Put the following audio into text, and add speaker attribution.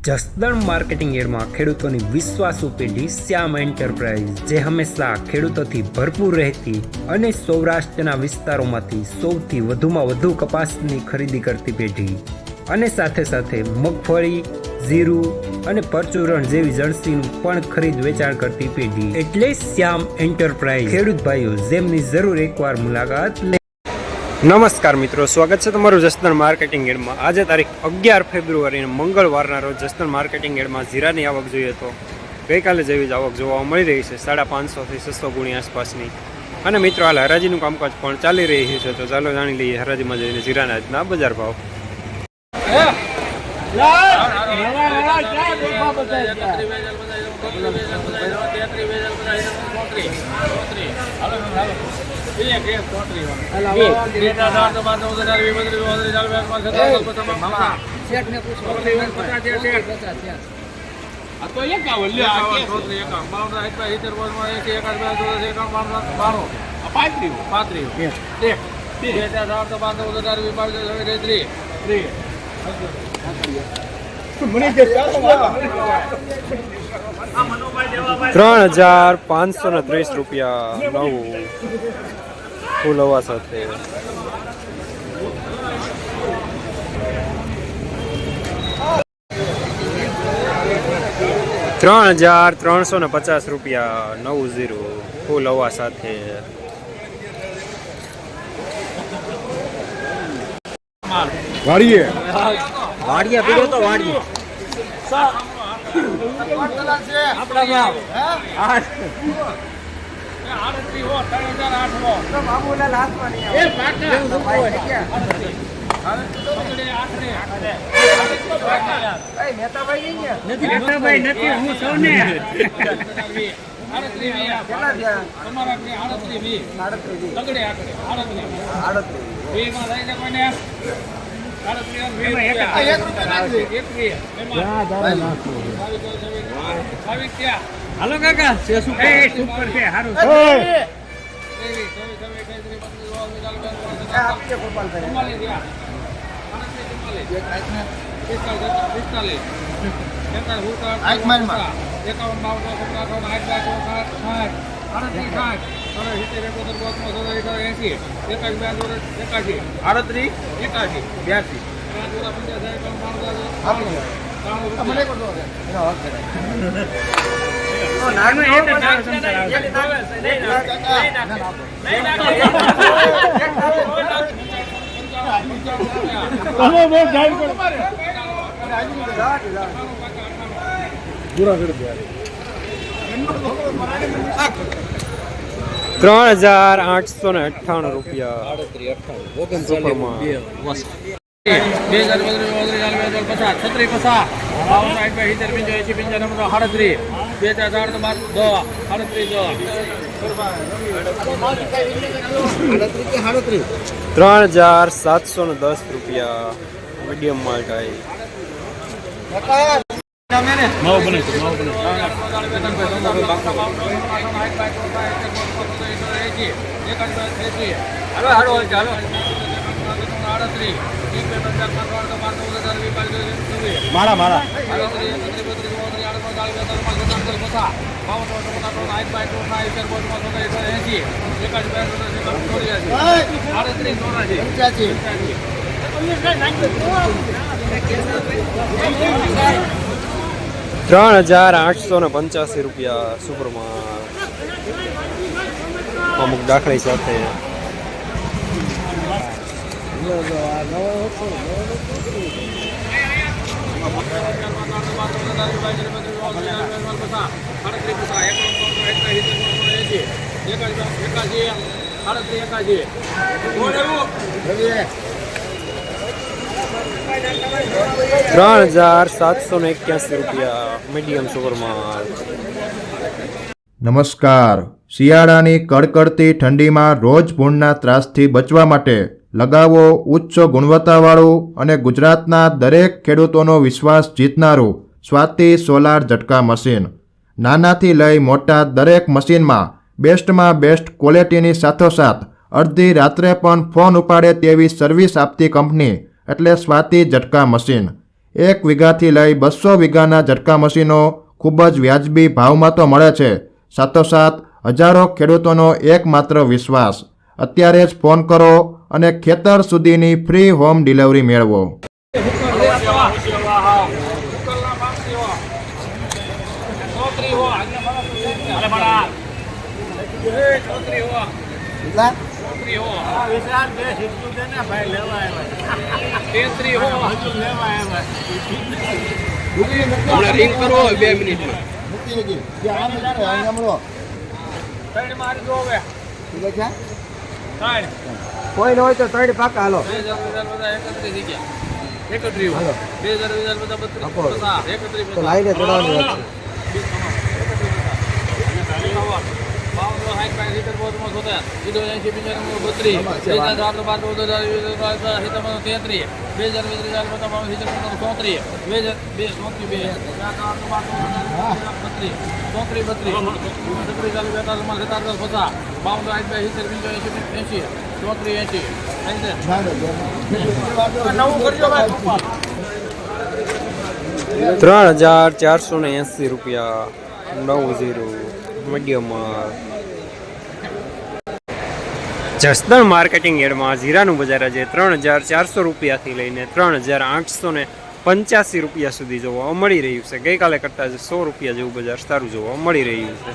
Speaker 1: Jasdan marketing યાર્ડમાં ખેડૂતોની વિશ્વાસુ પેઢી શ્યામ એન્ટરપ્રાઇઝ, જે હંમેશા ખેડૂતોથી ભરપૂર રહેતી અને સૌરાષ્ટ્રના વિસ્તારોમાંથી સૌથી વધુમાં વધુ કપાસની ખરીદી કરતી પેઢી અને સાથે સાથે મગફળી, જીરું અને પરચુરણ જેવી જણસીનું પણ ખરીદ વેચાણ કરતી પેઢી એટલે શ્યામ એન્ટરપ્રાઇઝ। ખેડૂત ભાઈઓ, જેમની જરૂર એકવાર મુલાકાત લે। નમસ્કાર મિત્રો, સ્વાગત છે તમારું જસદણ માર્કેટિંગ યાર્ડમાં। આજે તારીખ 11 ફેબ્રુઆરી મંગળવારના રોજ જસદણ માર્કેટિંગ યાર્ડમાં જીરાની આવક જોઈએ તો ગઈકાલે જેવી જ આવક જોવા મળી રહી છે, 550 થી 600 ગુણી આસપાસની। અને મિત્રો, હાલ હરાજીનું કામકાજ પણ ચાલી રહ્યું છે, તો ચાલો જાણી લઈએ હરાજીમાં જઈને જીરાના આજના બજાર ભાવ। ₹3,530 નવું ફૂલ હવા સાથે। ₹3,350 નવું જીરું ફૂલ હવા સાથે।
Speaker 2: વાડીએ પીડો તો વાડીએ
Speaker 3: હાલો કાકા, સુપર છે, હારું
Speaker 1: ₹3,710 મીડિયમ માલટાઈ। ₹3,885 સુપરમાં અમુક દાખલી સાથે। ₹3,781 મીડિયમ સુપરમાં।
Speaker 2: નમસ્કાર। શિયાળાની કડકડતી ઠંડીમાં રોજ ભૂંડના ત્રાસથી બચવા માટે લગાવો ઉચ્ચ ગુણવત્તાવાળું અને ગુજરાતના દરેક ખેડૂતોનો વિશ્વાસ જીતનારું સ્વાતિ સોલાર ઝટકા મશીન। નાનાથી લઈ મોટા દરેક મશીનમાં બેસ્ટમાં બેસ્ટ ક્વોલિટીની સાથોસાથ અડધી રાત્રે પણ ફોન ઉપાડે તેવી સર્વિસ આપતી કંપની એટલે સ્વાતિ ઝટકા મશીન। 1 વીઘાથી લઈ 200 વીઘાના ઝટકા મશીનો ખૂબ જ વ્યાજબી ભાવમાં તો મળે છે. સાથોસાથ હજારો ખેડૂતોનો એકમાત્ર વિશ્વાસ. અત્યારે જ ફોન કરો અને ખેતર સુધીની ફ્રી હોમ ડિલિવરી મેળવો.
Speaker 3: રિંગ કરો 2 મિનિટમાં.
Speaker 4: કોઈ ન હોય તો 3 પાકા હાલો.
Speaker 3: 2000
Speaker 4: તો લાઈને જોડાવાની વાત
Speaker 1: ₹3,480 90 મીડિયમ. જસદણ માર્કેટિંગ યાર્ડમાં જીરાનું બજાર આજે ₹3,400 લઈને ₹3,885 સુધી જોવા મળી રહ્યું છે. ગઈકાલે કરતાં ₹100 જેવું બજાર સારું જોવા મળી રહ્યું છે.